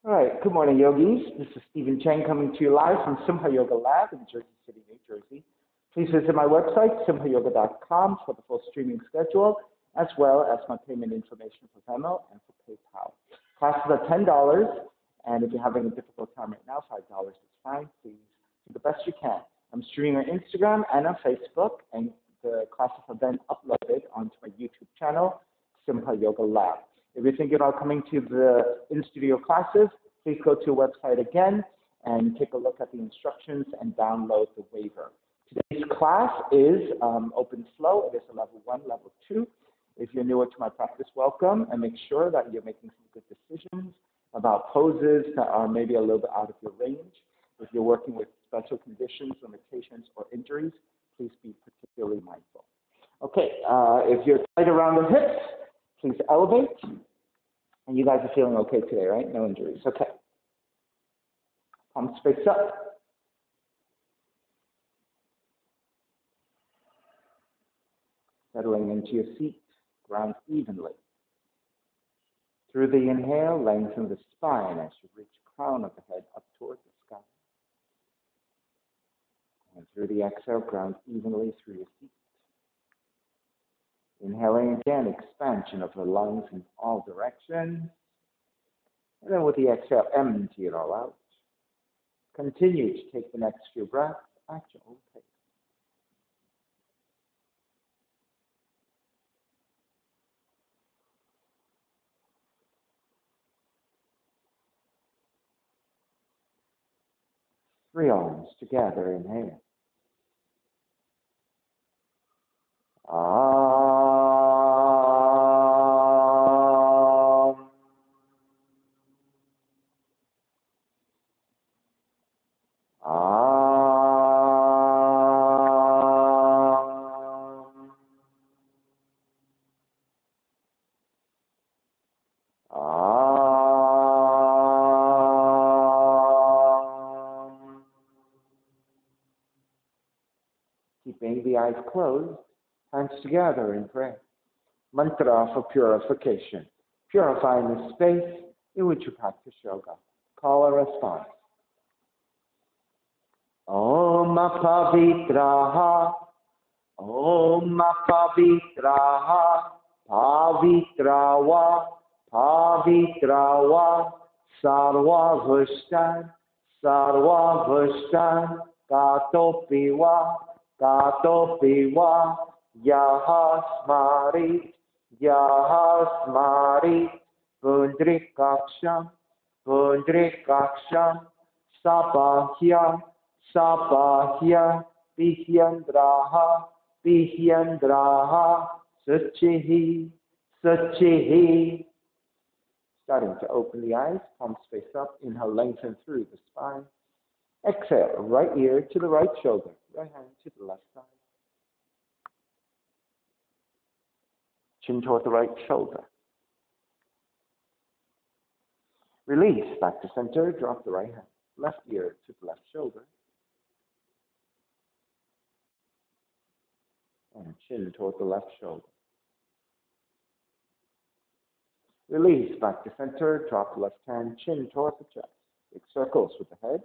All right, good morning, yogis. This is Stephen Chang coming to you live from Simha Yoga Lab in Jersey City, New Jersey. Please visit my website, simhayoga.com, for the full streaming schedule, as well as my payment information for Venmo and for PayPal. Classes are $10, and if you're having a difficult time right now, $5 is fine. Please do the best you can. I'm streaming on Instagram and on Facebook, and the classes are then uploaded onto my YouTube channel, Simha Yoga Lab. If you're thinking about coming to the in-studio classes, please go to our website again and take a look at the instructions and download the waiver. Today's class is open flow. It is a level 1, level 2. If you're newer to my practice, welcome, and make sure that you're making some good decisions about poses that are maybe a little bit out of your range. If you're working with special conditions, limitations, or injuries, please be particularly mindful. Okay, if you're tight around the hips, please elevate. And you guys are feeling okay today, right? No injuries. Okay. Palms face up. Settling into your seat, ground evenly. Through the inhale, lengthen the spine as you reach the crown of the head up towards the sky. And through the exhale, ground evenly through your seat. Inhaling again, expansion of the lungs in all directions. And then with the exhale, empty it all out. Continue to take the next few breaths at your own pace. Three arms together, inhale. Keeping the eyes closed, hands together in prayer. Mantra for purification. Purifying the space in which you practice yoga. Call a response. Om Pavitraha. Om Pavitraha. Pavitrawa. Pavitrawa. Sarva Vushtan. Sarva Vushtan. Katopiwa. Katopiwa. Yahasmari. Yahasmari. Pundrikaksham. Pundrikaksham. Sabahya. Sabahya. Pihyandraha. Pihyandraha. Suchihi. Suchihi. Starting to open the eyes, palms face up. Inhale, lengthen through the spine. Exhale, right ear to the right shoulder, right hand to the left side. Chin toward the right shoulder. Release, back to center, drop the right hand. Left ear to the left shoulder. And chin toward the left shoulder. Release, back to center, drop the left hand, chin toward the chest. Big circles with the head.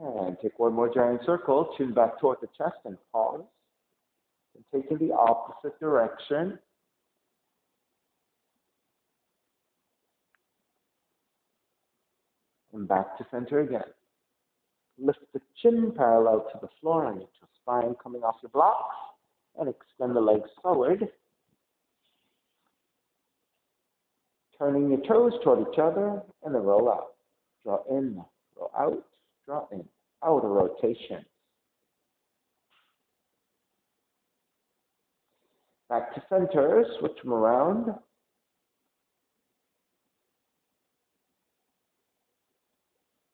And take one more giant circle, chin back toward the chest and pause. And take in the opposite direction. And back to center again. Lift the chin parallel to the floor and your spine coming off your blocks. And extend the legs forward. Turning your toes toward each other and then roll out. Draw in, roll out, draw in. Outer rotation. Back to center, switch them around.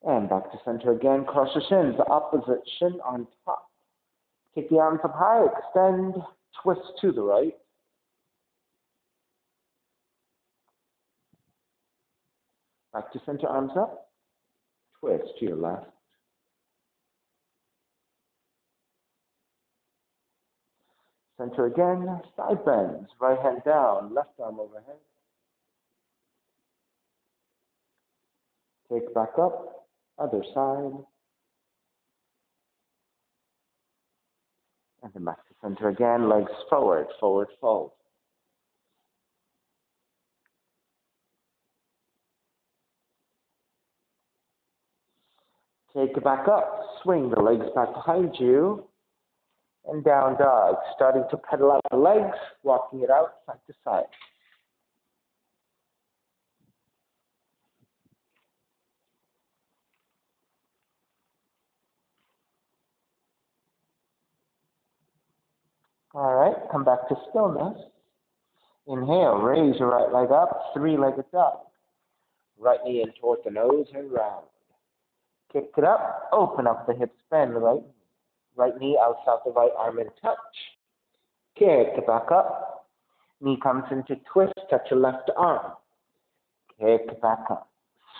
And back to center again, cross your shins, the opposite shin on top. Take the arms up high, extend, twist to the right. Back to center, arms up, twist to your left. Center again, side bends, right hand down, left arm overhead. Take back up, other side. And then back to center again, legs forward, forward fold. Take it back up, swing the legs back behind you, and down dog. Starting to pedal out the legs, walking it out side to side. All right, come back to stillness. Inhale, raise your right leg up, three-legged dog. Right knee in toward the nose and round. Kick it up, open up the hips, bend the right knee outside the right arm and touch. Kick it back up. Knee comes into twist, touch your left arm. Kick it back up.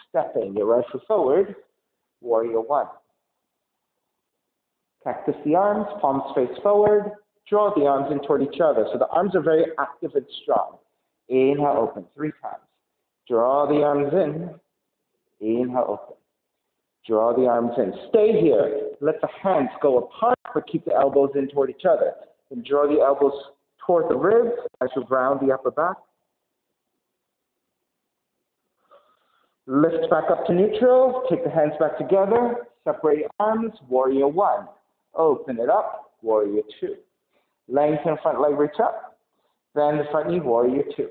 Stepping your right foot forward, warrior one. Cactus the arms, palms face forward. Draw the arms in toward each other. So the arms are very active and strong. Inhale, open 3 times. Draw the arms in. Inhale, open. Draw the arms in. Stay here. Let the hands go apart, but keep the elbows in toward each other. And draw the elbows toward the ribs as you round the upper back. Lift back up to neutral. Take the hands back together. Separate your arms. Warrior one. Open it up. Warrior two. Lengthen front leg, reach up. Bend the front knee, warrior two.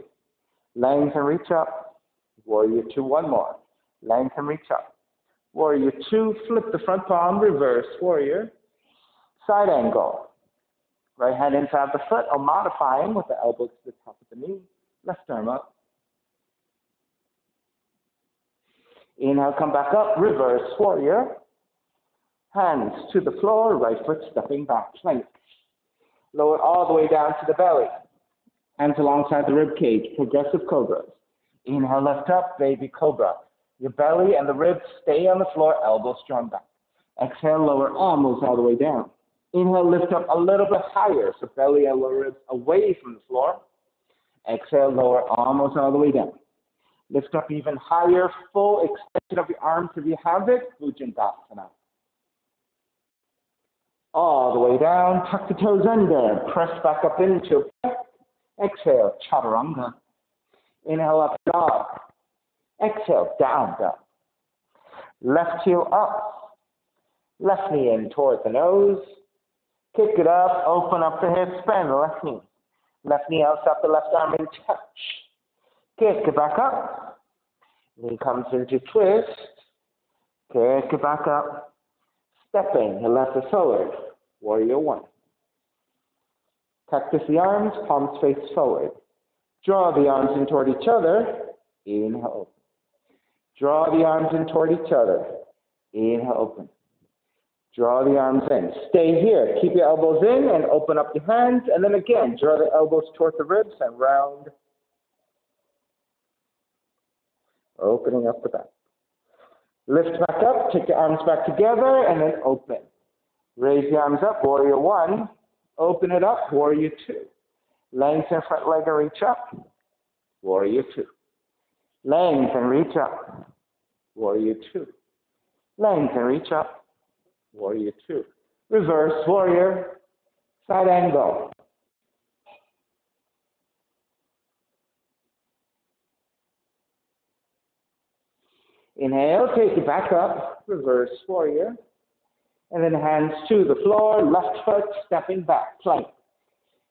Lengthen, reach up. Warrior two, one more. Lengthen, reach up. Warrior two, flip the front palm, reverse, warrior. Side angle. Right hand inside the foot, or modifying with the elbow to the top of the knee. Left arm up. Inhale, come back up, reverse, warrior. Hands to the floor, right foot stepping back, plank. Lower all the way down to the belly. Hands alongside the rib cage, progressive cobras. Inhale, lift up, baby cobra. Your belly and the ribs stay on the floor, elbows drawn back. Exhale, lower almost all the way down. Inhale, lift up a little bit higher, so belly and lower ribs away from the floor. Exhale, lower almost all the way down. Lift up even higher, full extension of your arms if you have it, Bhujangasana. All the way down, tuck the toes under, press back up into a exhale, chaturanga. Inhale, up dog. Exhale, down dog. Left heel up, left knee in toward the nose. Kick it up, open up the hips, bend the left knee. Left knee outside the left arm and touch. Kick it back up. Knee comes into twist. Kick it back up. Stepping the left foot forward. Warrior one. Cactus the arms, palms face forward. Draw the arms in toward each other. Inhale, open. Draw the arms in toward each other. Inhale, open. Draw the arms in. Stay here. Keep your elbows in and open up your hands. And then again, draw the elbows toward the ribs and round. Opening up the back. Lift back up. Take your arms back together and then open. Raise the arms up. Warrior one. Open it up. Warrior two. Lengthen front leg and reach up. Warrior two. Lengthen, reach up. Warrior two. Lengthen, reach up. Warrior two. Reverse, warrior. Side angle. Inhale, take it back up. Reverse, warrior. And then hands to the floor, left foot stepping back, plank.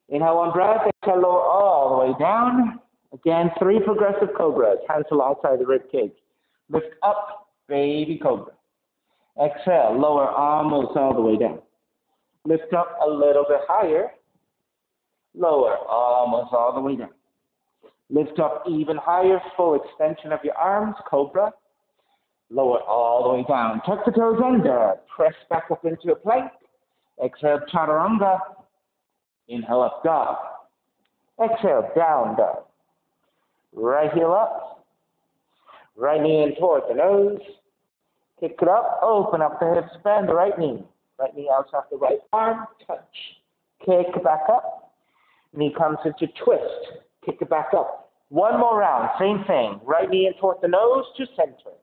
Inhale, one breath. Exhale, lower all the way down. Again, 3 progressive cobras. Hands alongside the rib cage. Lift up, baby cobra. Exhale, lower almost all the way down. Lift up a little bit higher. Lower almost all the way down. Lift up even higher, full extension of your arms, cobra. Lower all the way down. Tuck the toes under. Press back up into a plank. Exhale, chaturanga. Inhale, up dog. Exhale, down dog. Right heel up. Right knee in toward the nose. Kick it up. Open up the hips. Bend the right knee. Right knee outside the right arm. Touch. Kick back up. Knee comes into twist. Kick it back up. One more round, same thing. Right knee in toward the nose to center.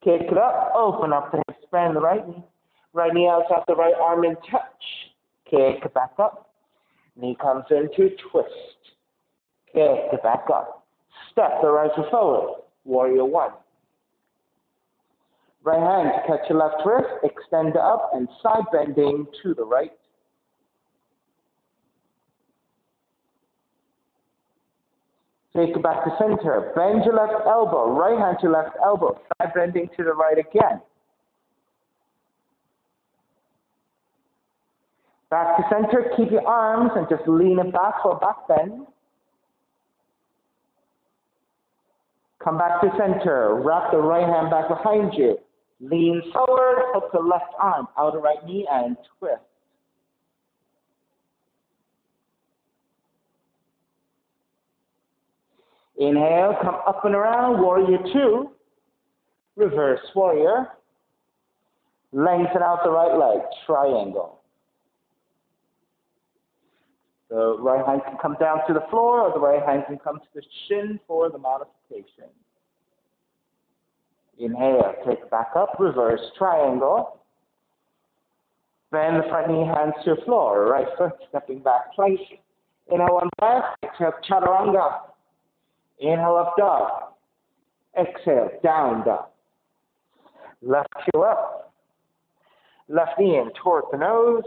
Kick it up, open up the hips, bend the right knee. Right knee outside the right arm in touch. Kick it back up. Knee comes into twist. Kick it back up. Step the right foot forward. Warrior one. Right hand to catch your left wrist, extend up and side bending to the right. Take it back to center. Bend your left elbow. Right hand to left elbow. Side bending to the right again. Back to center. Keep your arms and just lean it back for a back bend. Come back to center. Wrap the right hand back behind you. Lean forward. Hook the left arm. Outer right knee and twist. Inhale, come up and around, warrior two, reverse warrior, lengthen out the right leg, triangle. The right hand can come down to the floor, or the right hand can come to the shin for the modification. Inhale, take it back up, reverse triangle. Bend the front knee, hands to the floor, right foot stepping back, plank. Inhale, one breath, exhale, chaturanga. Inhale, up dog. Exhale, down dog. Left heel up. Left knee in toward the nose.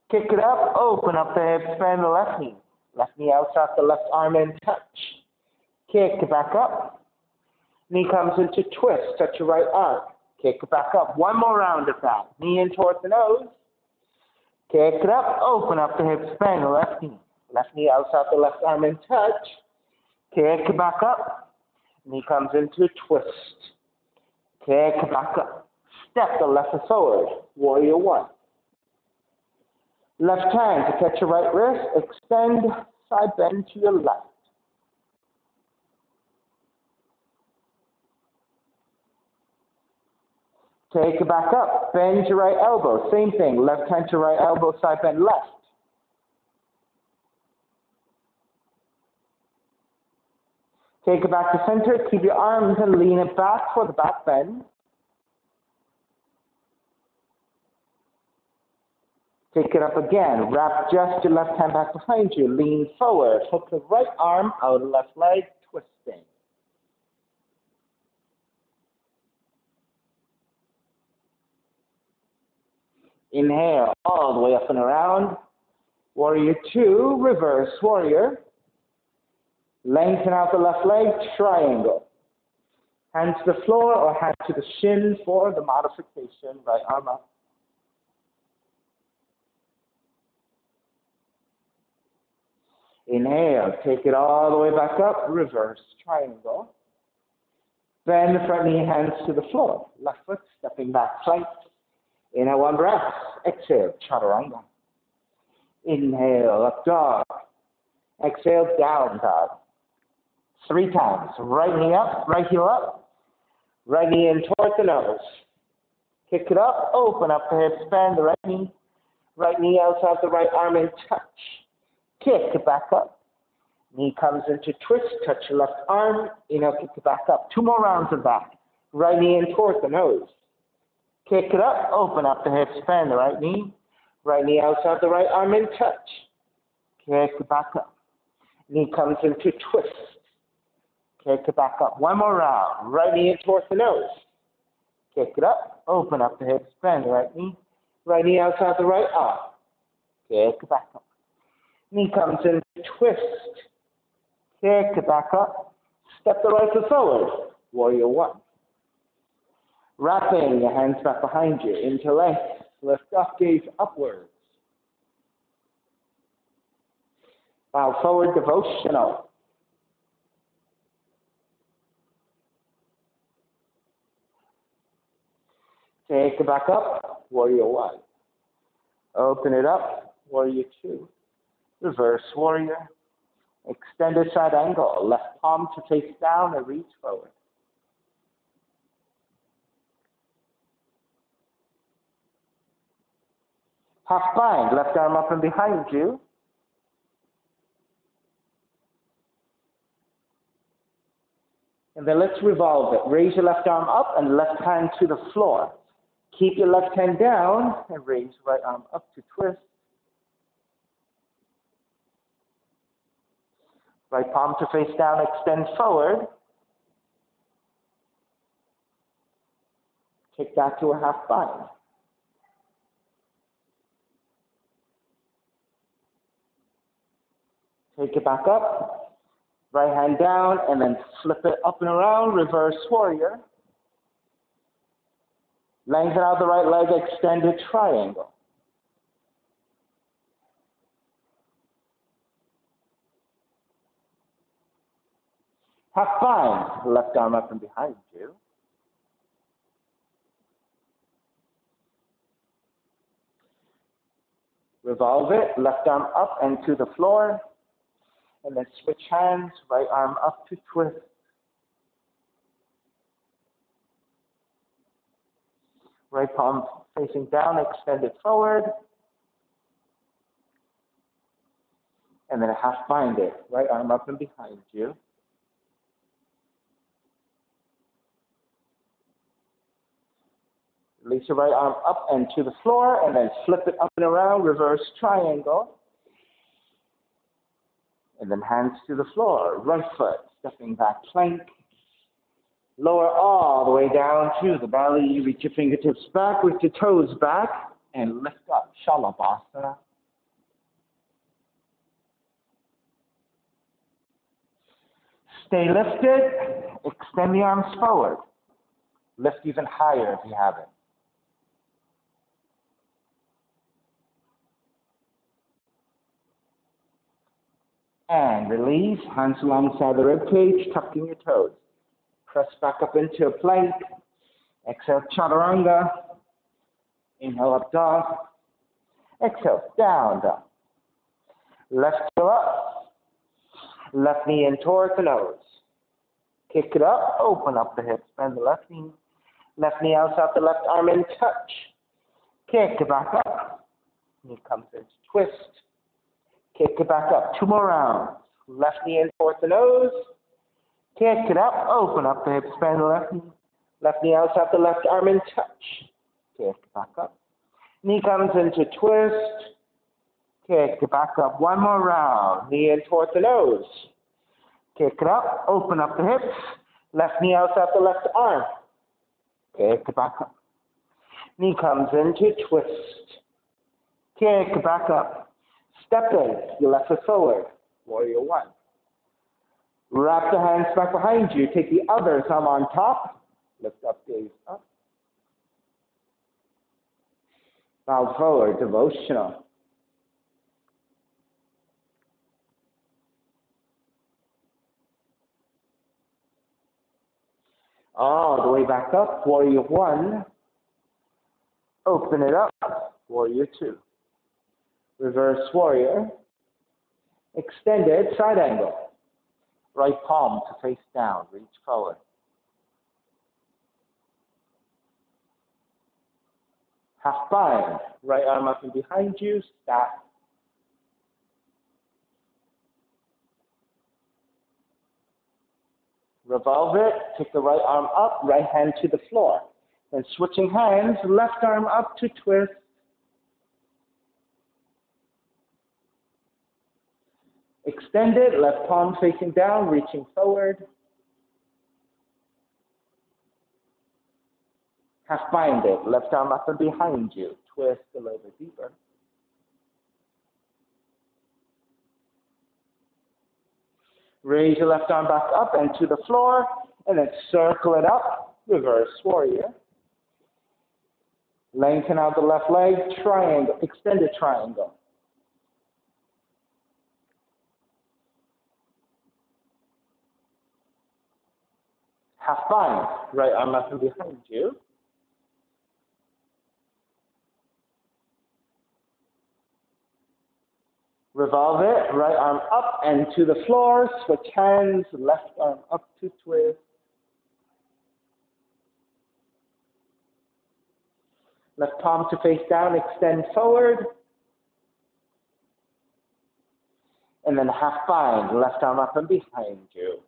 Kick it up, open up the hips, bend the left knee. Left knee outside the left arm in touch. Kick it back up. Knee comes into twist, touch your right arm. Kick it back up. One more round of that. Knee in toward the nose. Kick it up, open up the hips, bend the left knee. Left knee outside the left arm in touch. Kick it back up. Knee comes into twist. Kick it back up. Step the left foot forward. Warrior one. Left hand to catch your right wrist. Extend, side bend to your left. Take it back up. Bend your right elbow. Same thing. Left hand to right elbow, side bend left. Take it back to center, keep your arms and lean it back for the back bend. Take it up again, wrap just your left hand back behind you, lean forward, hook the right arm out of left leg, twisting. Inhale, all the way up and around. Warrior two, reverse warrior. Lengthen out the left leg, triangle. Hand to the floor or hand to the shin for the modification, right arm up. Inhale, take it all the way back up, reverse triangle. Bend the front knee, hands to the floor. Left foot stepping back, plank. Inhale, one breath. Exhale, chaturanga. Inhale, up dog. Exhale, down dog. 3 times. Right knee up, right heel up. Right knee in toward the nose. Kick it up, open up the hips, bend the right knee. Right knee outside the right arm in touch. Kick it back up. Knee comes into twist, touch your left arm. Inhale, kick it back up. 2 more rounds of that. Right knee in toward the nose. Kick it up, open up the hips, bend the right knee. Right knee outside the right arm in touch. Kick it back up. Knee comes into twist. Kick it back up. 1 more round. Right knee in towards the nose. Kick it up. Open up the hips. Bend the right knee. Right knee outside the right arm. Kick it back up. Knee comes in. Twist. Kick it back up. Step the right foot forward. Warrior one. Wrapping your hands back behind you. Into length. Lift up. Gaze upwards. Bow forward. Devotional. Take it back up, warrior one. Open it up, warrior two. Reverse warrior. Extended side angle. Left palm to face down and reach forward. Half bind, left arm up and behind you. And then let's revolve it. Raise your left arm up and left hand to the floor. Keep your left hand down and raise right arm up to twist. Right palm to face down, extend forward. Take that to a half bind. Take it back up. Right hand down and then flip it up and around, reverse warrior. Lengthen out the right leg, extended triangle. Half bind, left arm up and behind you. Revolve it, left arm up and to the floor. And then switch hands, right arm up to twist. Right palm facing down, extend it forward. And then a half bind it, right arm up and behind you. Release your right arm up and to the floor, and then flip it up and around, reverse triangle. And then hands to the floor, right foot, stepping back plank. Lower all the way down to the belly. Reach your fingertips back with your toes back, and lift up, Shalabhasana. Stay lifted, extend the arms forward. Lift even higher if you have it. And release, hands alongside the rib cage, tucking your toes. Press back up into a plank. Exhale, chaturanga. Inhale, up dog. Exhale, down dog. Left heel up. Left knee in towards the nose. Kick it up, open up the hips, bend the left knee. Left knee outside the left arm in touch. Kick it back up. Knee comes into twist. Kick it back up. 2 more rounds. Left knee in towards the nose. Kick it up. Open up the hips. Bend the left knee. Left knee outside the left arm in touch. Kick it back up. Knee comes into twist. Kick it back up. 1 more round. Knee in towards the nose. Kick it up. Open up the hips. Left knee outside the left arm. Kick it back up. Knee comes into twist. Kick it back up. Step in, your left foot forward, warrior 1. Wrap the hands back behind you. Take the other thumb on top. Lift up, gaze up. Bow forward, devotional. All the way back up, warrior 1. Open it up, warrior 2. Reverse warrior. Extended side angle. Right palm to face down. Reach forward. Half bind. Right arm up and behind you. Stack. Revolve it. Take the right arm up. Right hand to the floor. Then switching hands. Left arm up to twist. Extend it, left palm facing down, reaching forward. Half bind it, left arm up and behind you. Twist a little bit deeper. Raise your left arm back up and to the floor, and then circle it up, reverse warrior. Lengthen out the left leg, triangle, extended triangle. Half bind, right arm up and behind you. Revolve it, right arm up and to the floor. Switch hands, left arm up to twist. Left palm to face down, extend forward. And then half bind, left arm up and behind you.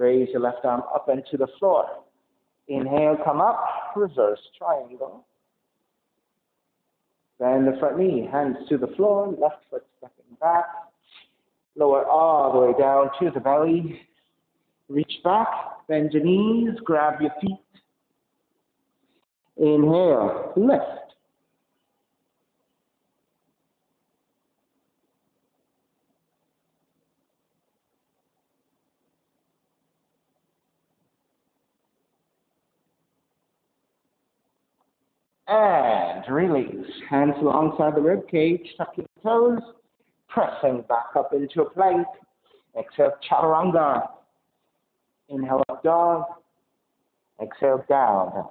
Raise your left arm up and to the floor. Inhale, come up, reverse triangle. Bend the front knee, hands to the floor, left foot stepping back. Lower all the way down to the belly. Reach back, bend your knees, grab your feet. Inhale, lift. And release. Hands alongside the rib cage, tucking toes, pressing back up into a plank. Exhale, chaturanga. Inhale, up dog. Exhale, down.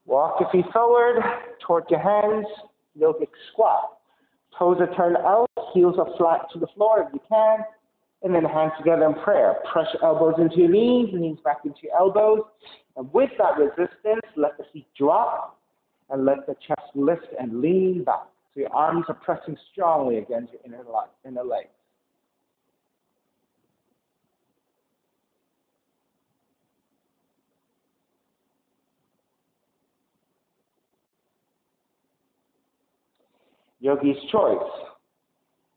Walk your feet forward, toward your hands, yogic squat. Toes are turned out, heels are flat to the floor if you can, and then hands together in prayer. Press your elbows into your knees back into your elbows. And with that resistance, let the feet drop and let the chest lift and lean back. So your arms are pressing strongly against your inner legs. Yogi's choice.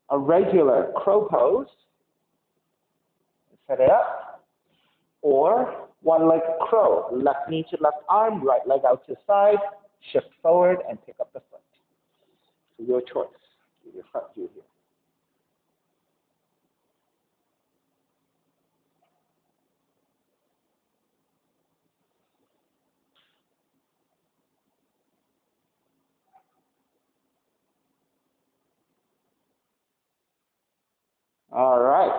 A regular crow pose. Set it up. Or one leg crow. Left knee to left arm, right leg out to the side. Shift forward and pick up the foot. So your choice. Your front view here. All right.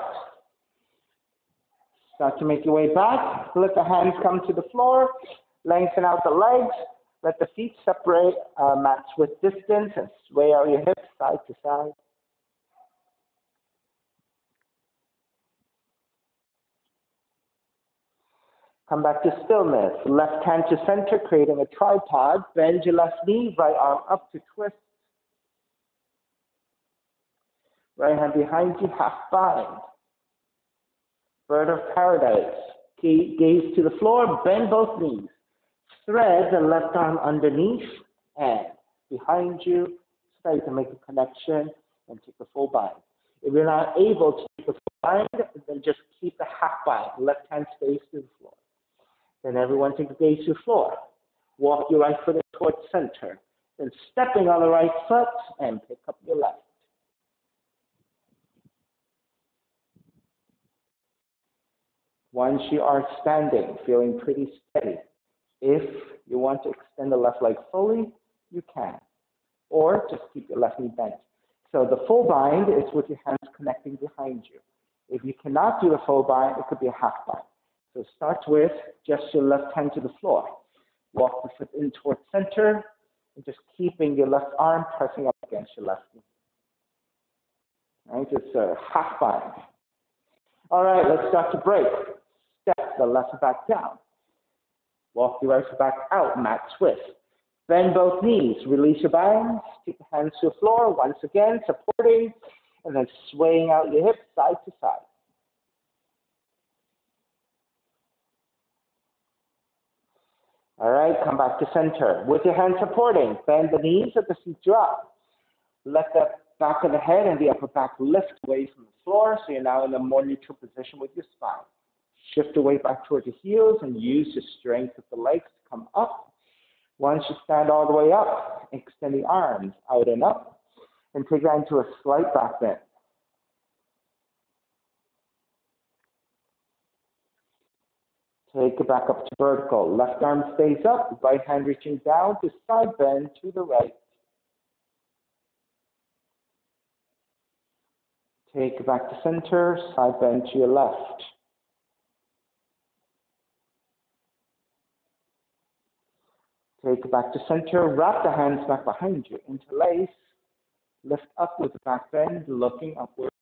Start to make your way back. Let the hands come to the floor. Lengthen out the legs. Let the feet separate, match with distance, and sway out your hips side to side. Come back to stillness. Left hand to center, creating a tripod. Bend your left knee, right arm up to twist. Right hand behind you, half bind. Bird of paradise. Gaze to the floor, bend both knees. Thread the left arm underneath and behind you. So that you can make a connection and take the full bind. If you're not able to take the full bind, then just keep the half bind. Left hand stays to the floor. Then everyone take the gaze to the floor. Walk your right foot towards center. Then stepping on the right foot and pick up your left. Once you are standing, feeling pretty steady, if you want to extend the left leg fully, you can. Or just keep your left knee bent. So the full bind is with your hands connecting behind you. If you cannot do the full bind, it could be a half bind. So start with just your left hand to the floor. Walk the foot in towards center, and just keeping your left arm pressing up against your left knee. Right, it's a half bind. All right, let's start to break. Step the left foot back down. Walk your right foot back out, mat twist. Bend both knees, release your binds, take the hands to the floor, once again, supporting, and then swaying out your hips side to side. All right, come back to center. With your hands supporting, bend the knees, let the feet drop. Let the back of the head and the upper back lift away from the floor, so you're now in a more neutral position with your spine. Shift away back toward the heels and use the strength of the legs to come up. Once you stand all the way up, extend the arms out and up, and take that into a slight back bend. Take it back up to vertical. Left arm stays up, right hand reaching down to side bend to the right. Take it back to center, side bend to your left. Take it back to center, wrap the hands back behind you, interlace, lift up with the back bend, looking upwards.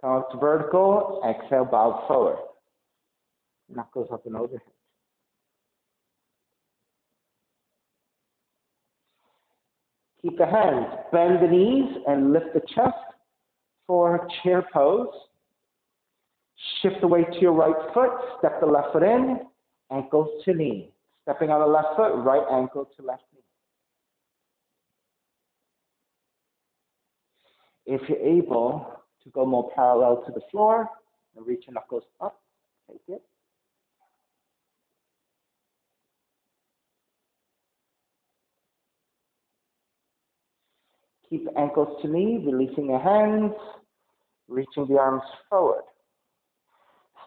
Come up to vertical, exhale, bow forward. Knuckles up and overhead. Keep the hands, bend the knees and lift the chest. for chair pose. Shift the weight to your right foot, step the left foot in, ankle to knee. Stepping on the left foot, right ankle to left knee. If you're able to go more parallel to the floor and reach your knuckles up, take it. Keep ankles to knee, releasing your hands, reaching the arms forward.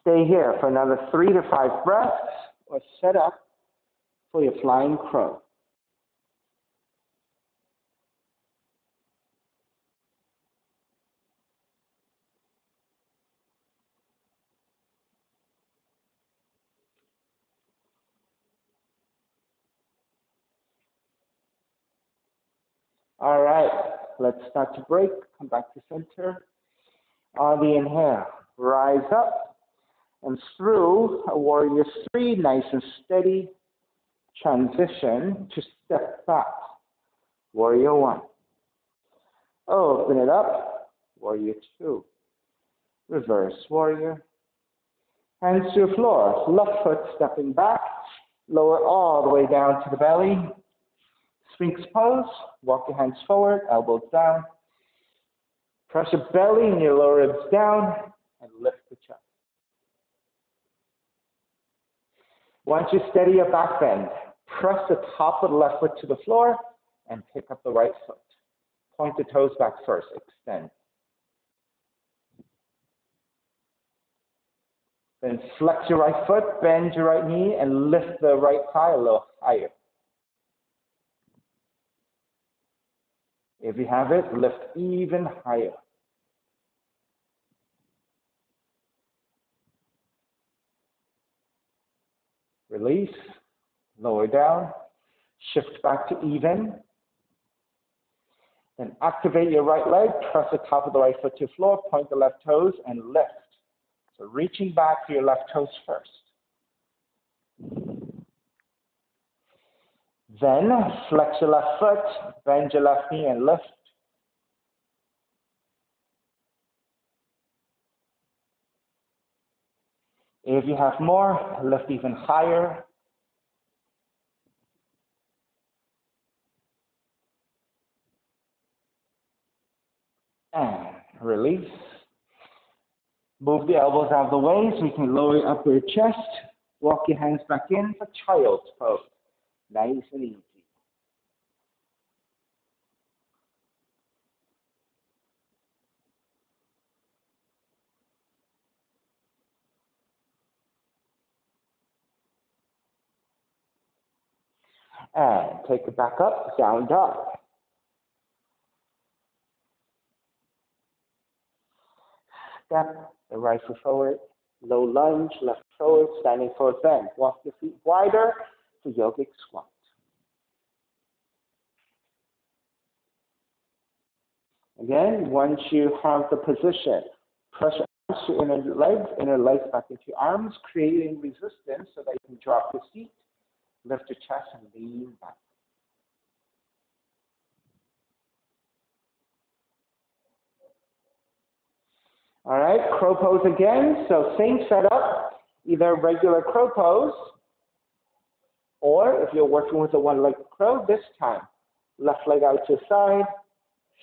Stay here for another 3 to 5 breaths or set up for your flying crow. All right, let's start to break. Come back to center. On the inhale, rise up and through a warrior 3, nice and steady. Transition to step back. Warrior 1. Open it up. Warrior 2. Reverse warrior. Hands to the floor. Left foot stepping back. Lower all the way down to the belly. Sphinx pose. Walk your hands forward, elbows down. Press your belly and your lower ribs down and lift the chest. Once you steady your back bend, press the top of the left foot to the floor and pick up the right foot. Point the toes back first, extend. Then flex your right foot, bend your right knee, and lift the right thigh a little higher. If you have it, lift even higher. Release, lower down, shift back to even. Then activate your right leg, press the top of the right foot to the floor, point the left toes, and lift. So reaching back to your left toes first. Then flex your left foot, bend your left knee, and lift. If you have more, lift even higher. And release. Move the elbows out of the way so you can lower your upper chest. Walk your hands back in for child's pose. Nice and easy. And take it back up, down dog. Step the right foot forward, low lunge, left forward, standing forward bend. Walk your feet wider for yogic squat. Again, once you have the position, press your arms to inner legs back into your arms, creating resistance so that you can drop your feet, lift your chest, and lean back. All right, crow pose again. So same setup, either regular crow pose, or if you're working with a one-legged crow, this time, left leg out to the side,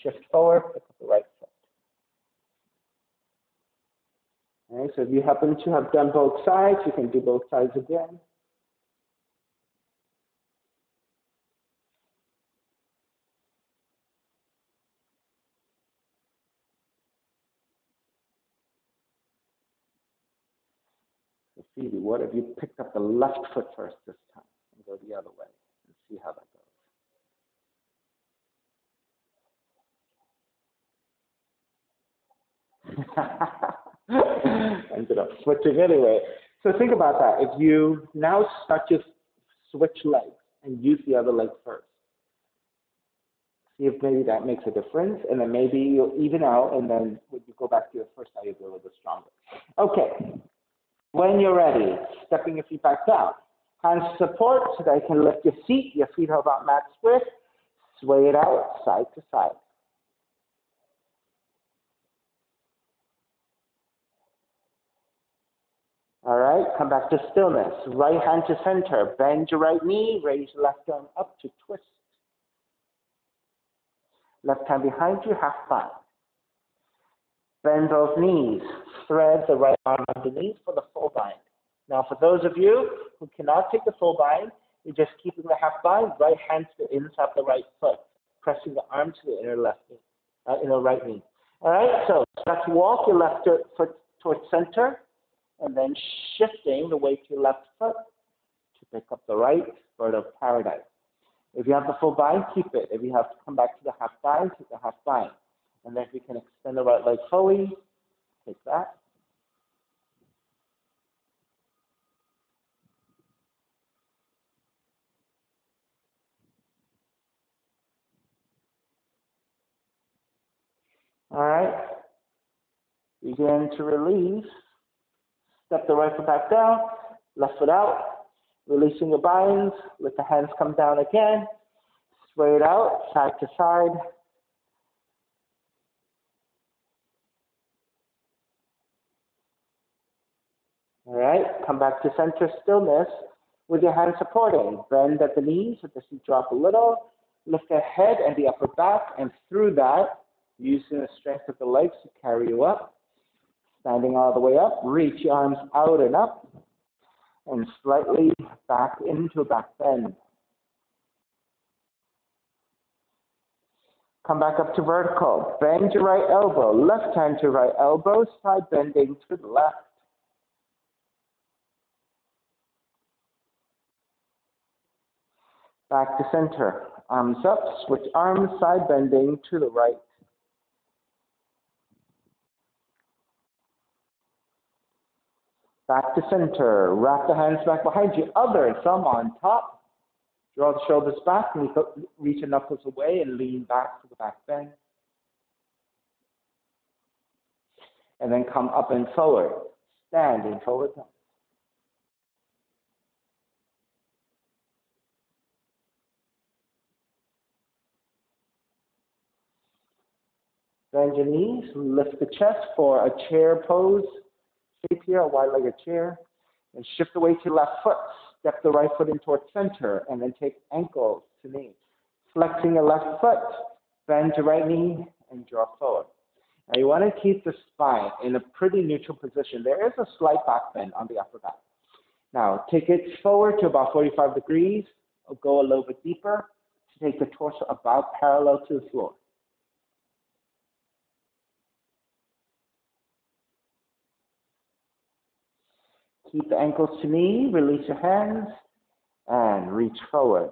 shift forward, pick up the right foot. All right, so if you happen to have done both sides, you can do both sides again. So Phoebe, what if you picked up the left foot first this time and go the other way and see how that goes? Ended up switching anyway. So think about that. If you now start to switch legs and use the other leg first, see if maybe that makes a difference, and then maybe you'll even out, and then when you go back to your first side, you'll be a little bit stronger. Okay. When you're ready, stepping your feet back down. Hands support so that you can lift your feet are about mat width, sway it out side to side. All right, come back to stillness. Right hand to center. Bend your right knee. Raise your left arm up to twist. Left hand behind you, half bind. Bend both knees. Thread the right arm underneath for the full bind. Now, for those of you who cannot take the full bind, you're just keeping the half bind. Right hand to the inside of the right foot, pressing the arm to the inner left knee, inner right knee. All right, so start to walk your left foot towards center, and then shifting the weight to your left foot to pick up the right bird of paradise. If you have the full bind, keep it. If you have to come back to the half bind, take the half bind. And then if you can extend the right leg fully, take that. All right. Begin to release. Step the right foot back down, left foot out, releasing the binds. Let the hands come down again. Sway it out, side to side. All right, come back to center stillness with your hands supporting. Bend at the knees, let the feet drop a little. Lift the head and the upper back, and through that, using the strength of the legs to carry you up. Standing all the way up, reach your arms out and up, and slightly back into a back bend. Come back up to vertical. Bend your right elbow, left hand to right elbow, side bending to the left. Back to center. Arms up, switch arms, side bending to the right. Back to center. Wrap the hands back behind you. Other thumb on top. Draw the shoulders back, reach the knuckles away and lean back for the back bend. And then come up and forward. Standing forward. Bend your knees, lift the chest for a chair pose. Shape here, a wide-legged chair. And shift the weight to your left foot. Step the right foot in towards center, and then take ankles to knee. Flexing your left foot, bend your right knee, and draw forward. Now you want to keep the spine in a pretty neutral position. There is a slight back bend on the upper back. Now take it forward to about 45 degrees, or go a little bit deeper to take the torso about parallel to the floor. Keep the ankles to knee, release your hands, and reach forward.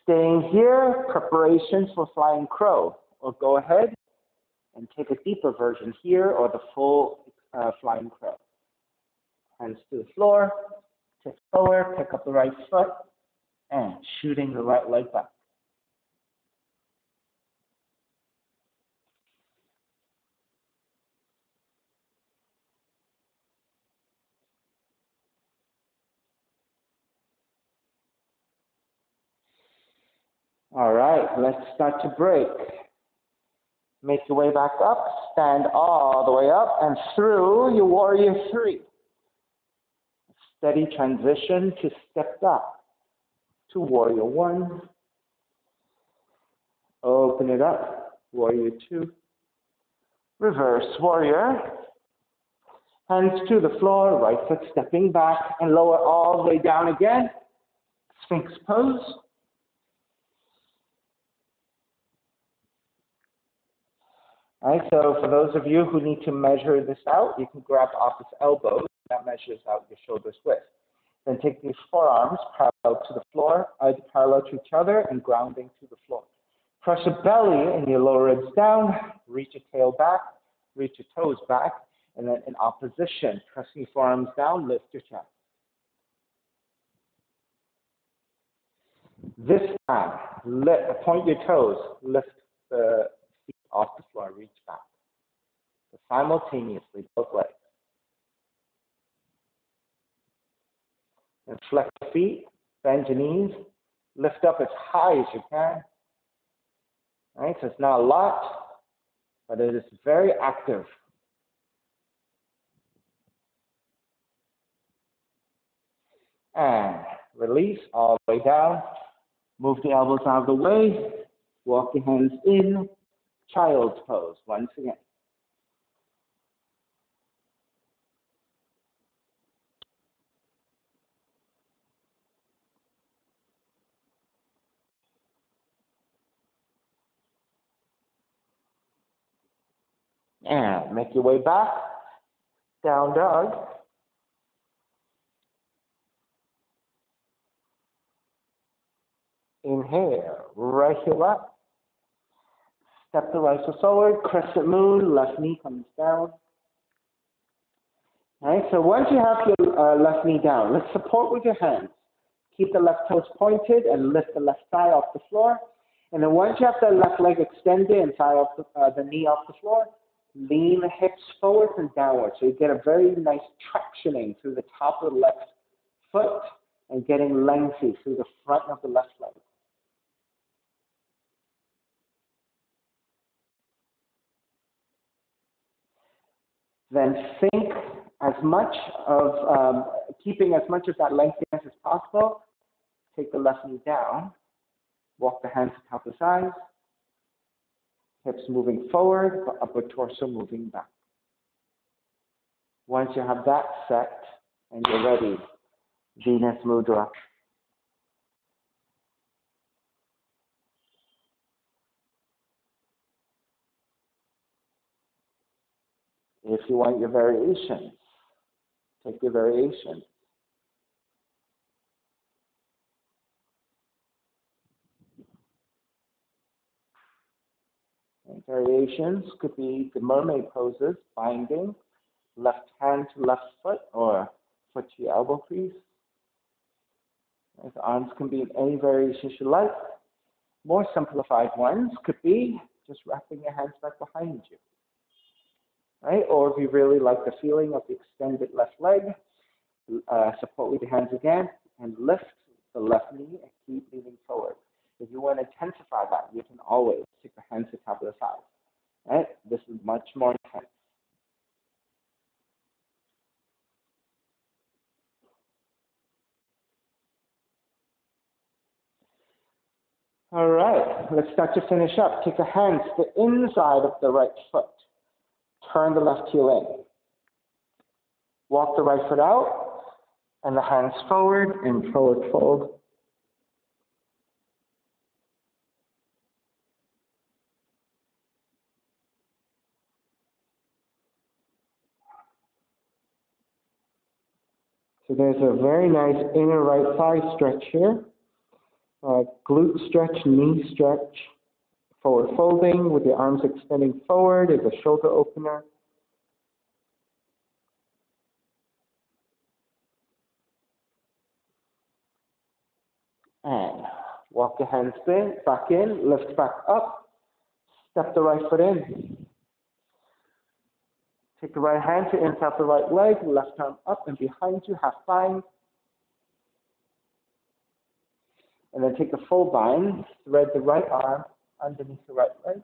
Staying here, preparation for flying crow. Or go ahead and take a deeper version here, or the full flying crow. Hands to the floor, tip forward, pick up the right foot, and shooting the right leg back. All right, let's start to break. Make your way back up, stand all the way up and through your warrior three. Steady transition to step up to warrior one. Open it up, warrior two. Reverse warrior. Hands to the floor, right foot stepping back and lower all the way down again. Sphinx pose. All right, so for those of you who need to measure this out, you can grab opposite elbows. That measures out your shoulders width. Then take these forearms parallel to the floor, either parallel to each other and grounding to the floor. Press your belly and your lower ribs down, reach your tail back, reach your toes back, and then in opposition, pressing your forearms down, lift your chest. This time, point your toes, lift the feet off the floor, reach back. So simultaneously, both legs. And flex the feet, bend your knees, lift up as high as you can. All right, so it's not a lot, but it is very active. And release all the way down. Move the elbows out of the way. Walk your hands in. Child's pose once again. And make your way back. Down dog. Inhale, right heel up. Step the right foot forward, crescent moon, left knee comes down. All right, so once you have your left knee down, let's support with your hands. Keep the left toes pointed and lift the left thigh off the floor. And then once you have the left leg extended and thigh off the knee off the floor, lean the hips forward and downward. So you get a very nice tractioning through the top of the left foot and getting lengthy through the front of the left leg. Then think as much of keeping as much of that lengthiness as possible. Take the left knee down. Walk the hands to top of the thighs. Hips moving forward, but upper torso moving back. Once you have that set and you're ready, Venus Mudra. If you want your variations, take your variations. And variations could be the mermaid poses, binding, left hand to left foot or foot to your elbow crease. The arms can be in any variations you like. More simplified ones could be just wrapping your hands back behind you. Right? Or if you really like the feeling of the extended left leg, support with your hands again and lift the left knee and keep leaning forward. If you want to intensify that, you can always take the hands to the top of the thighs. Right? This is much more intense. All right, let's start to finish up. Take your hands to the inside of the right foot. Turn the left heel in. Walk the right foot out, and the hands forward and forward fold. So there's a very nice inner right thigh stretch here. Glute stretch, knee stretch, forward folding with the arms extending forward is a shoulder opener. And walk your hands back in, lift back up, step the right foot in. Take the right hand to inside the right leg, left arm up and behind you, half bind. And then take the full bind, thread the right arm underneath the right leg.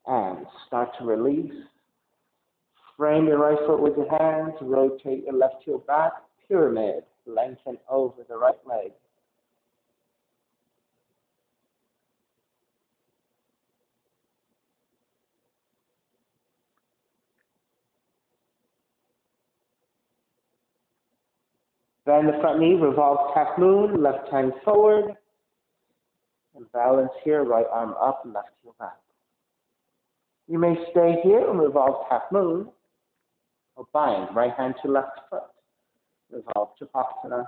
And start to release. Frame your right foot with your hands, rotate your left heel back, pyramid, lengthen over the right leg. Bend the front knee, revolve half moon, left hand forward. And balance here, right arm up, left heel back. You may stay here and revolve half moon, or bind, right hand to left foot. Revolve Chapasana.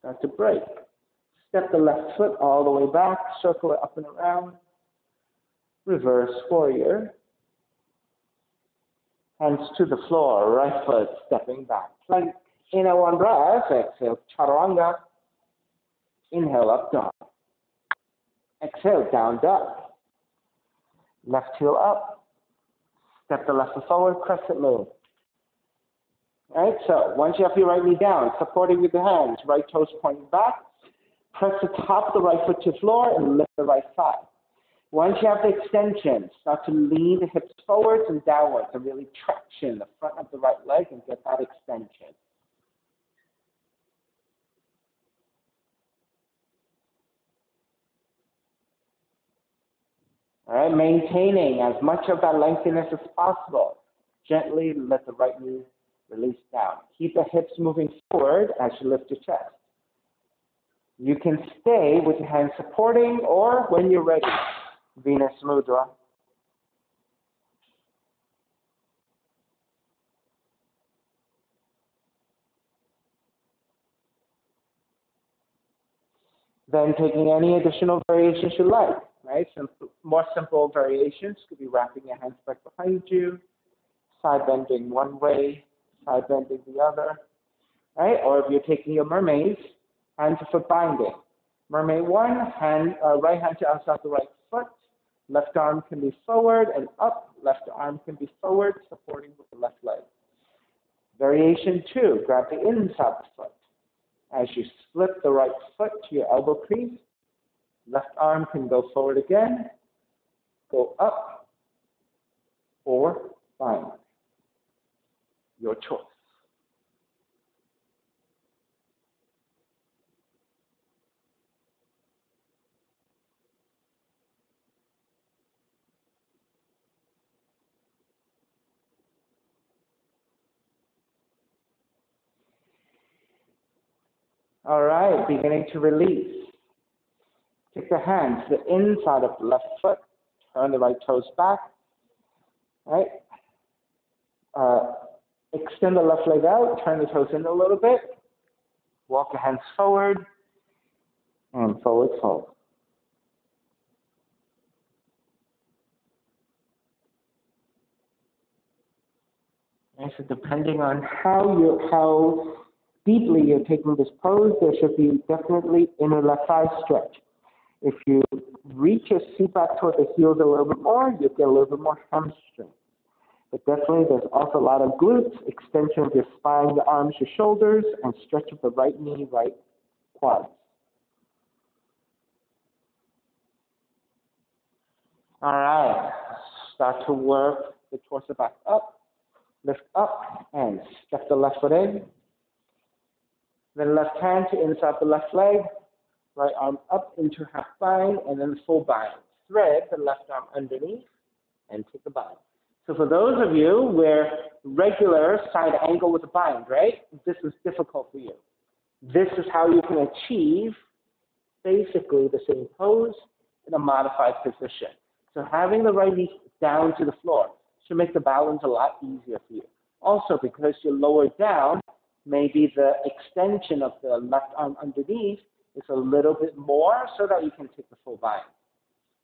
Start to break. Step the left foot all the way back, circle it up and around. Reverse warrior. Hands to the floor, right foot stepping back. Plank. Inner one breath, exhale, chaturanga. Inhale, up dog. Exhale, down dog. Left heel up. Step the left foot forward, crescent moon. All right, so once you have your right knee down, supporting with the hands, right toes pointing back, press the top of the right foot to the floor and lift the right thigh. Once you have the extension, start to lean the hips forwards and downwards and really traction the front of the right leg and get that extension. All right, maintaining as much of that lengthiness as possible. Gently let the right knee release down. Keep the hips moving forward as you lift your chest. You can stay with your hands supporting, or when you're ready, Venus Mudra. Then taking any additional variations you like, right? Some more simple variations could be wrapping your hands back behind you, side bending one way, side bending the other, right? Or if you're taking your mermaids, hand to foot binding. Mermaid one, right hand to outside the right foot, left arm can be forward and up, left arm can be forward, supporting with the left leg. Variation two, grab the inside the foot. As you slip the right foot to your elbow crease, left arm can go forward again, go up, or bind. Your choice. All right, beginning to release. Take the hands to the inside of the left foot, turn the right toes back, right? Extend the left leg out, turn the toes in a little bit, walk your hands forward, and forward fold. And so depending on how deeply you're taking this pose, there should be definitely inner left thigh stretch. If you reach your seat back toward the heels a little bit more, you get a little bit more hamstring. But definitely there's also a lot of glutes, extension of your spine, your arms, your shoulders, and stretch of the right knee, right quads. All right, start to work the torso back up, lift up, and step the left foot in. Then left hand to inside the left leg, right arm up into half bind, and then full bind. Thread the left arm underneath, and take a bind. So for those of you where regular side angle with a bind, right, this is difficult for you. This is how you can achieve basically the same pose in a modified position. So having the right knee down to the floor should make the balance a lot easier for you. Also, because you're lower down, maybe the extension of the left arm underneath is a little bit more so that you can take the full bind.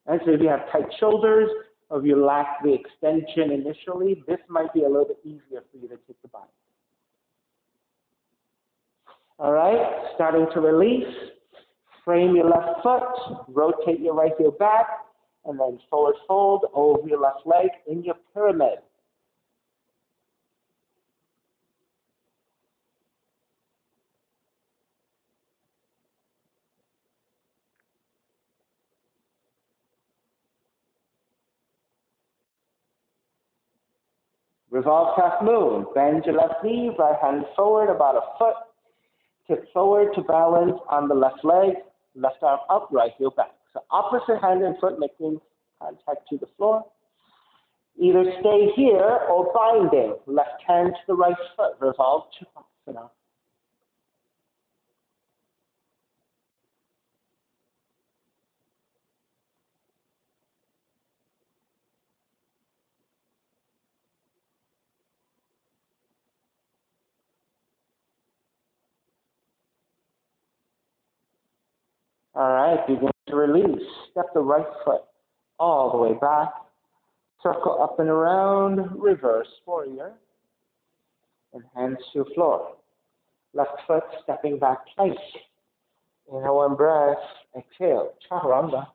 And so if you have tight shoulders, or if you lack the extension initially, this might be a little bit easier for you to take the bind. All right, starting to release. Frame your left foot, rotate your right heel back, and then forward fold over your left leg in your pyramid. Revolve half moon. Bend your left knee, right hand forward about a foot. Tip forward to balance on the left leg, left arm up, right heel back. So opposite hand and foot making contact to the floor. Either stay here or binding. Left hand to the right foot. Revolve Chakasana. All right, begin to release. Step the right foot all the way back. Circle up and around, reverse warrior. And hands to floor. Left foot stepping back plank. Inhale one breath. Exhale, chaturanga.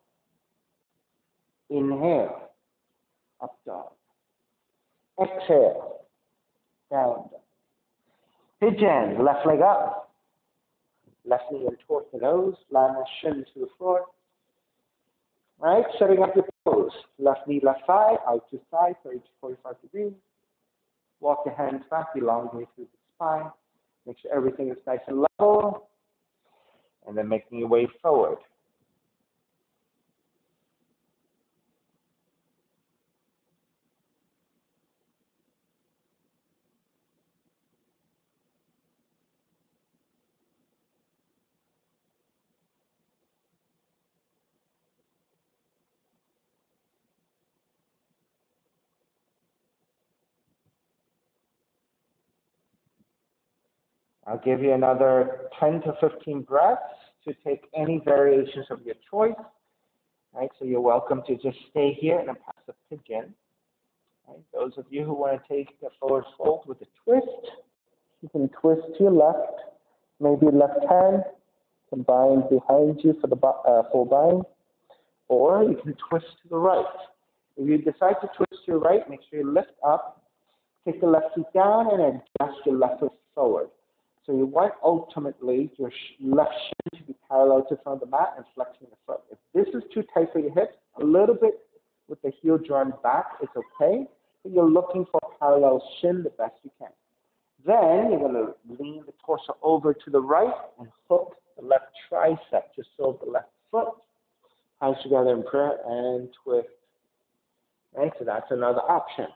Inhale, up dog. Exhale, down dog. Pigeon, left leg up. Left knee in towards the nose. Land the shin to the floor. Right, setting up your pose. Left knee, left thigh, out to side, 30 to 45 degrees. Walk your hands back, elongate through the spine. Make sure everything is nice and level. And then making your way forward. I'll give you another 10 to 15 breaths to take any variations of your choice. Right, so you're welcome to just stay here in a passive pigeon. Right, those of you who want to take the forward fold with a twist, you can twist to your left, maybe left hand combined behind you for the full bind, or you can twist to the right. If you decide to twist to your right, make sure you lift up, take the left feet down, and adjust your left foot forward. So you want ultimately your left shin to be parallel to the front of the mat and flexing the foot. If this is too tight for your hips, a little bit with the heel drawn back is okay, but you're looking for a parallel shin the best you can. Then you're going to lean the torso over to the right and hook the left tricep to serve the left foot. Hands together in prayer and twist. Right, so that's another option.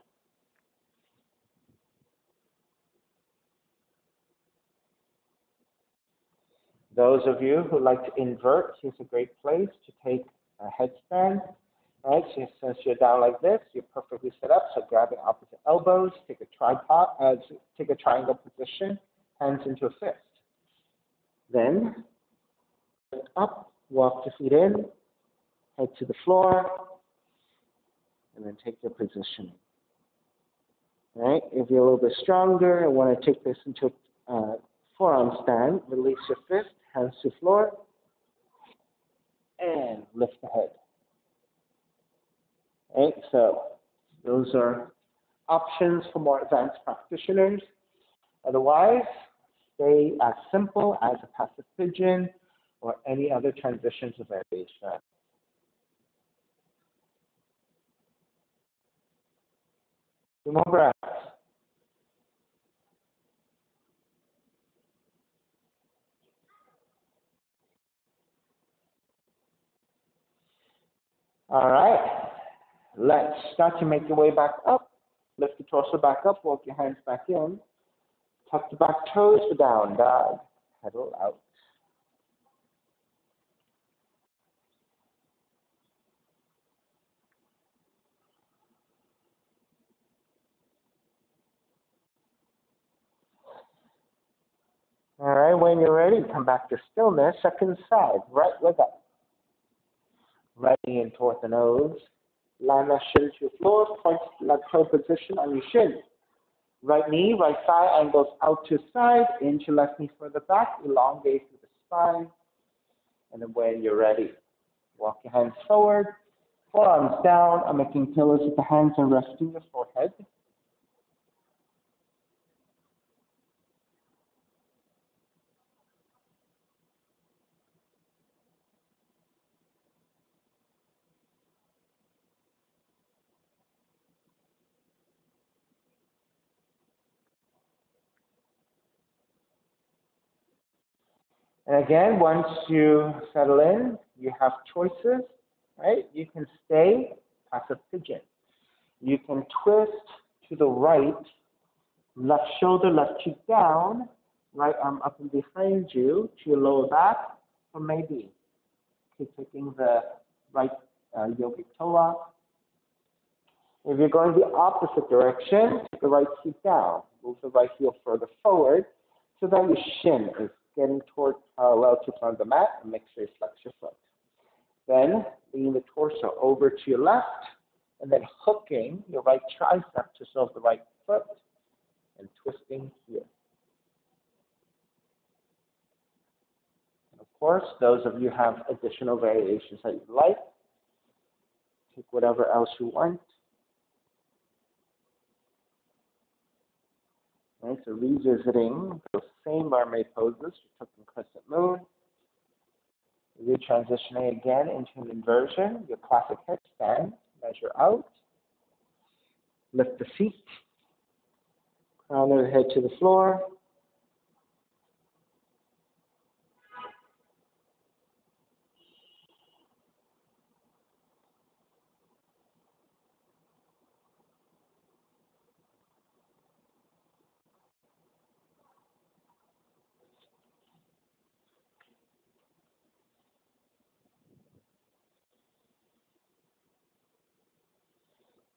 Those of you who like to invert, here's a great place to take a headstand. Right, so since you're down like this, you're perfectly set up. So grabbing opposite elbows, take a triangle position, hands into a fist. Then lift up, walk the feet in, head to the floor, and then take your position. Right, if you're a little bit stronger and want to take this into forearm stand, release your fist, hands to floor, and lift the head. Right, so those are options for more advanced practitioners. Otherwise, stay as simple as a passive pigeon or any other transitions of variation. 2 more breaths. All right, let's start to make your way back up. Lift the torso back up, walk your hands back in. Tuck the back toes for down dog. Pedal out. All right, when you're ready, come back to stillness. Second side, right leg up. Right knee in toward the nose. Land that shin to your floor. Point left toe position on your shin. Right knee, right thigh angles out to side. Inch your left knee further back. Elongate through the spine. And then when you're ready, walk your hands forward. Forearms down. I'm making pillows with the hands and resting your forehead. And again, once you settle in, you have choices, right? You can stay passive pigeon. You can twist to the right, left shoulder, left cheek down, right arm up and behind you to your lower back, or maybe keep taking the right yogic toe off. If you're going the opposite direction, take the right feet down. Move the right heel further forward so that your shin is getting toward parallel to front of the mat, and make sure you flex your foot. Then lean the torso over to your left, and then hooking your right tricep to serve the right foot, and twisting here. And of course, those of you have additional variations that you'd like, take whatever else you want. Right, so revisiting those same mermaid poses we took in Crescent Moon. Retransitioning again into an inversion, your classic headstand, measure out, lift the feet, crown of the head to the floor.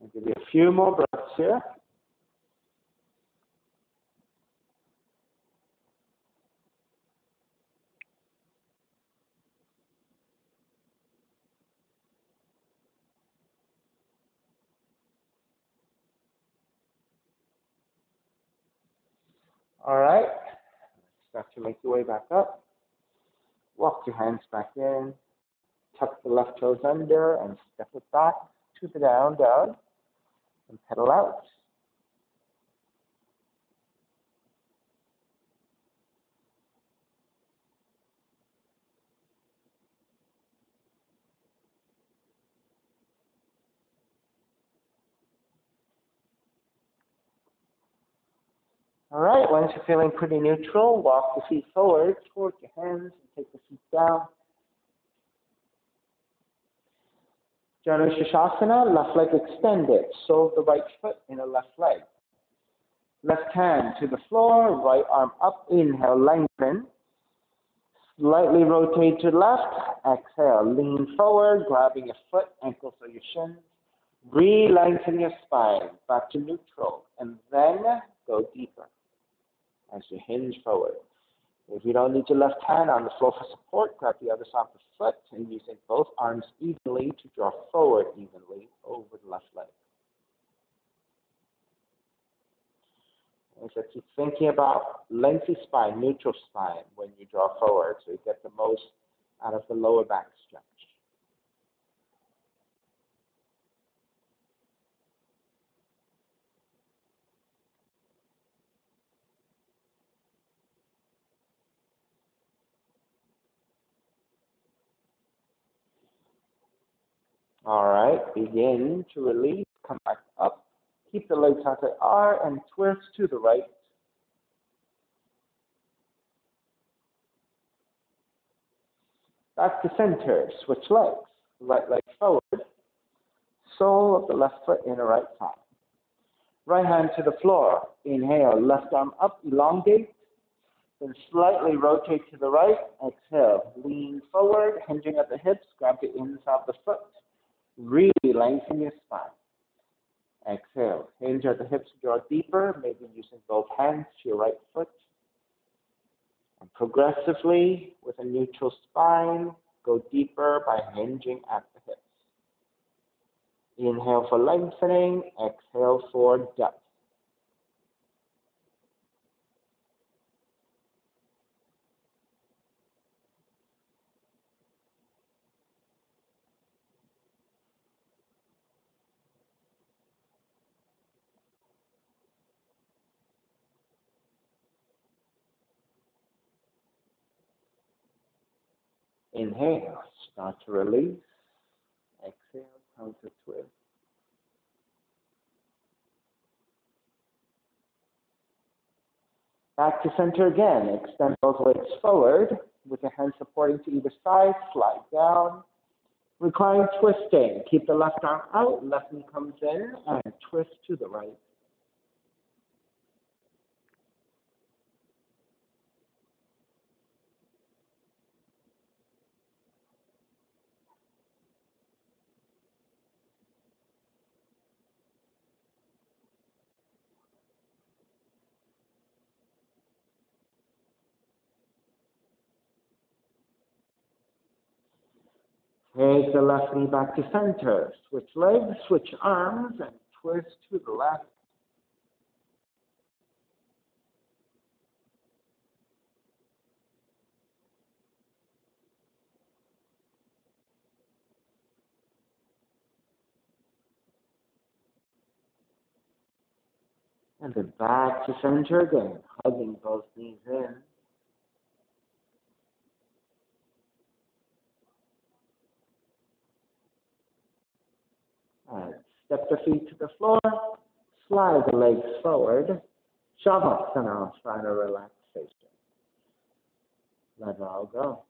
I'll give you a few more breaths here. All right, start to make your way back up. Walk your hands back in, tuck the left toes under and step it back to the down dog and pedal out. All right, once you're feeling pretty neutral, walk the feet forward toward your hands and take the feet down. Janu Shasana, left leg extended, sole of the right foot in the left leg. Left hand to the floor, right arm up, inhale, lengthen. Slightly rotate to left, exhale, lean forward, grabbing your foot, ankles or your shins. Re-lengthen your spine, back to neutral, and then go deeper as you hinge forward. If you don't need your left hand on the floor for support, grab the other side of the foot and using both arms evenly to draw forward evenly over the left leg. And so keep thinking about lengthy spine, neutral spine when you draw forward so you get the most out of the lower back stretch. All right, begin to release, come back up. Keep the legs as they are and twist to the right. Back to center, switch legs. Right leg forward, sole of the left foot in the right thigh. Right hand to the floor. Inhale, left arm up, elongate. Then slightly rotate to the right. Exhale, lean forward, hinging at the hips. Grab the inside of the foot. Really lengthen your spine. Exhale, hinge at the hips, draw deeper, maybe using both hands to your right foot. And progressively, with a neutral spine, go deeper by hinging at the hips. Inhale for lengthening, exhale for depth. Inhale, start to release. Exhale, counter twist. Back to center again. Extend both legs forward with your hands supporting to either side. Slide down. Recline twisting. Keep the left arm out. Left knee comes in and twist to the right. Take the left knee back to center. Switch legs, switch arms, and twist to the left. And then back to center again, hugging both knees in. And step the feet to the floor, slide the legs forward, Shavasana, final relaxation. Let it all go.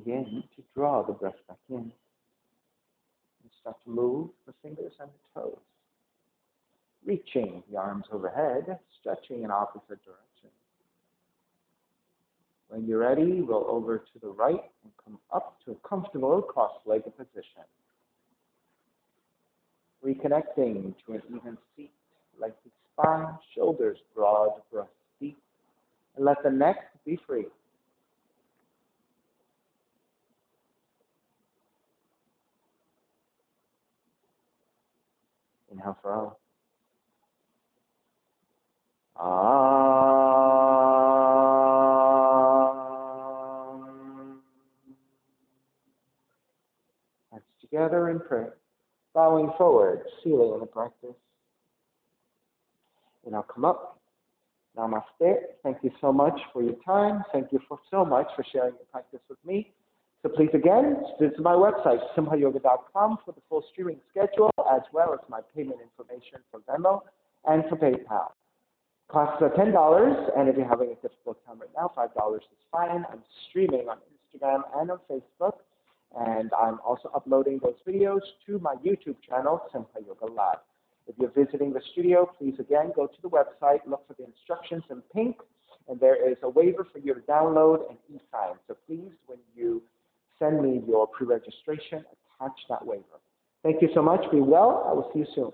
Begin to draw the breath back in and start to move the fingers and the toes. Reaching the arms overhead, stretching in opposite direction. When you're ready, roll over to the right and come up to a comfortable cross-legged position. Reconnecting to an even seat, lengthy spine, shoulders broad, breast deep, and let the neck be free. Inhale for all. Hands together in prayer, bowing forward, sealing the practice. And I'll come up. Namaste. Thank you so much for your time. Thank you so much for sharing your practice with me. So please again, visit my website, simhayoga.com, for the full streaming schedule, as well as my payment information for Venmo and for PayPal. Costs are $10, and if you're having a difficult time right now, $5 is fine. I'm streaming on Instagram and on Facebook, and I'm also uploading those videos to my YouTube channel, Simha Yoga Lab. If you're visiting the studio, please again go to the website, look for the instructions in pink, and there is a waiver for you to download and e-sign. So please, when you send me your pre-registration, attach that waiver. Thank you so much. Be well. I will see you soon.